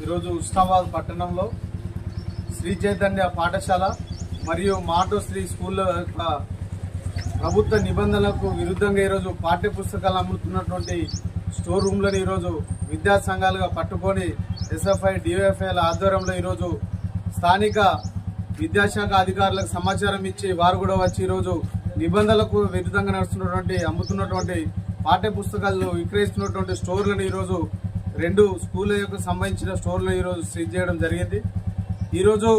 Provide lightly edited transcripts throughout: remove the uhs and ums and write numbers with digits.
ఈరోజు ఉస్నాబాద్ పట్టణంలో శ్రీ చైతన్య పాఠశాల మరియు మాటోశ్రీ స్కూల్ యొక్క ప్రభుత్వ నిబంధనలకు విరుద్ధంగా ఈరోజు పాఠ్య పుస్తకాలు అమ్ముతున్నటువంటి స్టోర్ రూమ్లను ఈరోజు విద్యా సంఘాలుగా పట్టుకొని ఎస్ఎఫ్ఐ డిఎఫ్ఐల ఆధ్వర్యంలో ఈరోజు స్థానిక విద్యాశాఖ అధికారులకు సమాచారం ఇచ్చి వారు కూడా వచ్చి ఈరోజు నిబంధనలకు విరుద్ధంగా నడుస్తున్నటువంటి అమ్ముతున్నటువంటి పాఠ్య పుస్తకాలను విక్రయిస్తున్నటువంటి స్టోర్లను ఈరోజు 2 స్కూళ్ళకు సంబంధించిన స్టోర్లు ఈరోజు సీజ్ చేయడం జరిగింది. ఈరోజు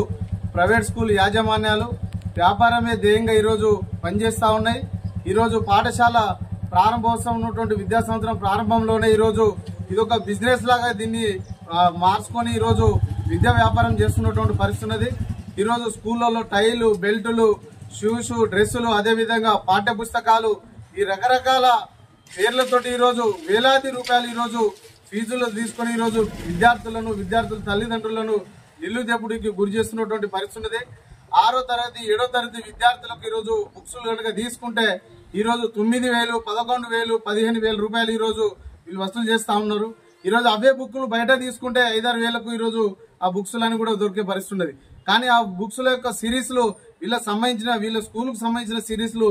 ప్రైవేట్ స్కూల్ యాజమాన్యాలు వ్యాపారమే ధ్యేయంగా ఈరోజు పనిచేస్తూ ఉన్నాయి. ఈరోజు పాఠశాల ప్రారంభోత్సవం ఉన్నటువంటి విద్యా సంవత్సరం ప్రారంభంలోనే ఈరోజు ఇదొక బిజినెస్ లాగా దీన్ని మార్చుకొని ఈరోజు విద్యా వ్యాపారం చేస్తున్నటువంటి పరిస్థితి ఉన్నది. ఈరోజు స్కూళ్ళలో టైలు, బెల్టులు, షూస్, డ్రెస్సులు, అదేవిధంగా పాఠ్య పుస్తకాలు ఈ రకరకాల పేర్లతోటి ఈరోజు వేలాది రూపాయలు ఈరోజు ఫీజులు తీసుకుని ఈరోజు విద్యార్థుల తల్లిదండ్రులను నిలుదెప్పుడికి గురి చేస్తున్నటువంటి పరిస్థితి ఉన్నది. 6వ తరగతి 7వ తరగతి విద్యార్థులకు ఈరోజు బుక్స్ కనుక తీసుకుంటే ఈరోజు 9,000, 11,000, 15,000 రూపాయలు ఈరోజు వీళ్ళు వసూలు చేస్తా ఉన్నారు. ఈరోజు అవే బుక్లు బయట తీసుకుంటే 5-6 వేలకు ఈరోజు ఆ బుక్స్ లని కూడా దొరికే పరిస్థితి ఉన్నది. కానీ ఆ బుక్స్ యొక్క సిరీస్లు వీళ్ళ స్కూల్ కు సంబంధించిన సిరీస్లు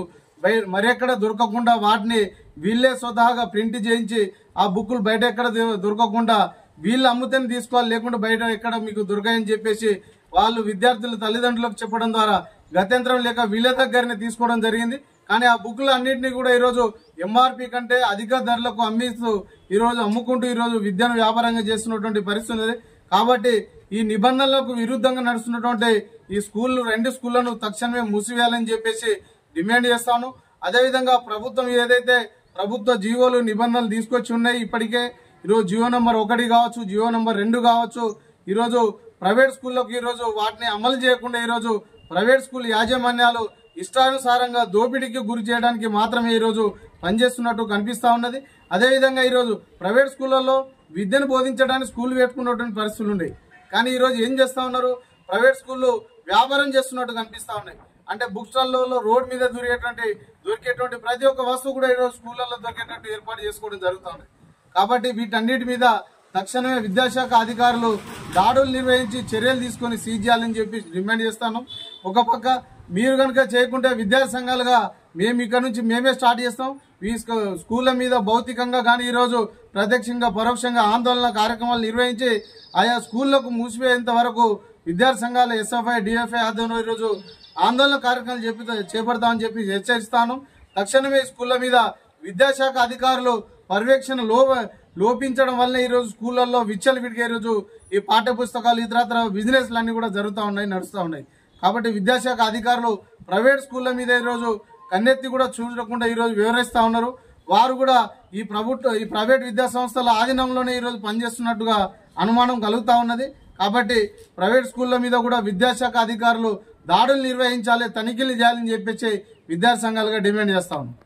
మరెక్కడ దొరకకుండా వాటిని వీళ్ళే స్వతహాగా ప్రింట్ చేయించి ఆ బుక్కులు బయట ఎక్కడ దొరకకుండా వీళ్ళు అమ్ముతేనే తీసుకోవాలి, లేకుండా బయట ఎక్కడ మీకు దొరకాయని చెప్పేసి వాళ్ళు విద్యార్థుల తల్లిదండ్రులకు చెప్పడం ద్వారా గత్యంతరం లేక వీళ్ళ దగ్గరనే తీసుకోవడం జరిగింది. కానీ ఆ బుక్లు అన్నింటినీ కూడా ఈరోజు ఎంఆర్పి కంటే అధిక ధరలకు అమ్మిస్తూ ఈరోజు అమ్ముకుంటూ ఈరోజు విద్యను వ్యాపారంగా చేస్తున్నటువంటి పరిస్థితి ఉంది. కాబట్టి ఈ నిబంధనలకు విరుద్ధంగా నడుస్తున్నటువంటి ఈ 2 స్కూళ్లను తక్షణమే మూసివేయాలని చెప్పేసి డిమాండ్ చేస్తాను. అదేవిధంగా ప్రభుత్వం ఏదైతే ప్రభుత్వ జీవోలు నిబంధనలు తీసుకొచ్చి ఉన్నాయి, ఇప్పటికే ఈరోజు జియో నంబర్ 1 కావచ్చు, జియో నంబర్ 2 కావచ్చు, ఈరోజు ప్రైవేట్ స్కూళ్ళకు ఈరోజు వాటిని అమలు చేయకుండా ఈరోజు ప్రైవేట్ స్కూల్ యాజమాన్యాలు ఇష్టానుసారంగా దోపిడీకి గురి చేయడానికి మాత్రమే ఈరోజు పనిచేస్తున్నట్టు కనిపిస్తా ఉన్నది. అదేవిధంగా ఈరోజు ప్రైవేట్ స్కూళ్లలో విద్యను బోధించడానికి స్కూల్ పెట్టుకున్నటువంటి పరిస్థితులు ఉన్నాయి. కానీ ఈరోజు ఏం చేస్తా ఉన్నారు, ప్రైవేట్ స్కూళ్ళు వ్యాపారం చేస్తున్నట్టు కనిపిస్తా ఉన్నాయి. అంటే బుక్ స్టాల్లో రోడ్ మీద దొరికేటువంటి ప్రతి ఒక్క వస్తువు కూడా ఈరోజు స్కూళ్లలో దొరికేటట్టు ఏర్పాటు చేసుకోవడం జరుగుతూ ఉంది. కాబట్టి వీటన్నిటి మీద తక్షణమే విద్యాశాఖ అధికారులు దాడులు నిర్వహించి చర్యలు తీసుకుని సీజ్ చేయాలని చెప్పి డిమాండ్ చేస్తాను. ఒక పక్క మీరు కనుక చేయకుంటే విద్యా సంఘాలుగా మేము ఇక్కడ నుంచి మేమే స్టార్ట్ చేస్తాం. ఈ స్కూళ్ల మీద భౌతికంగా కానీ ఈరోజు ప్రత్యక్షంగా పరోక్షంగా ఆందోళన కార్యక్రమాలు నిర్వహించి ఆయా స్కూళ్లకు మూసివేయేంత వరకు విద్యార్థి సంఘాల ఎస్ఎఫ్ఐ డిఎఫ్ఐ ఆధ్వర్యంలో ఈరోజు ఆందోళన కార్యక్రమాలు చేపడతామని చెప్పి హెచ్చరిస్తాను. తక్షణమే స్కూళ్ల మీద విద్యాశాఖ అధికారులు పర్యవేక్షణ లోపించడం వల్ల ఈరోజు స్కూళ్లలో విచ్చలవిడిగా ఈరోజు ఈ పాఠ్య పుస్తకాలు ఇతరత్ర బిజినెస్లు అన్ని కూడా నడుస్తూ ఉన్నాయి. కాబట్టి విద్యాశాఖ అధికారులు ప్రైవేట్ స్కూళ్ల మీద ఈరోజు కన్నెత్తి కూడా చూడకుండా ఈరోజు వివరిస్తా ఉన్నారు. వారు కూడా ఈ ప్రైవేట్ విద్యా సంస్థల ఆధీనంలోనే ఈరోజు పనిచేస్తున్నట్టుగా అనుమానం కలుగుతా ఉన్నది. కాబట్టి ప్రైవేట్ స్కూళ్ల మీద కూడా విద్యాశాఖ అధికారులు దాడులు నిర్వహించాలి, తనిఖీలు చేయాలని చెప్పేసి విద్యార్థి సంఘాలుగా డిమాండ్ చేస్తా ఉన్నాం.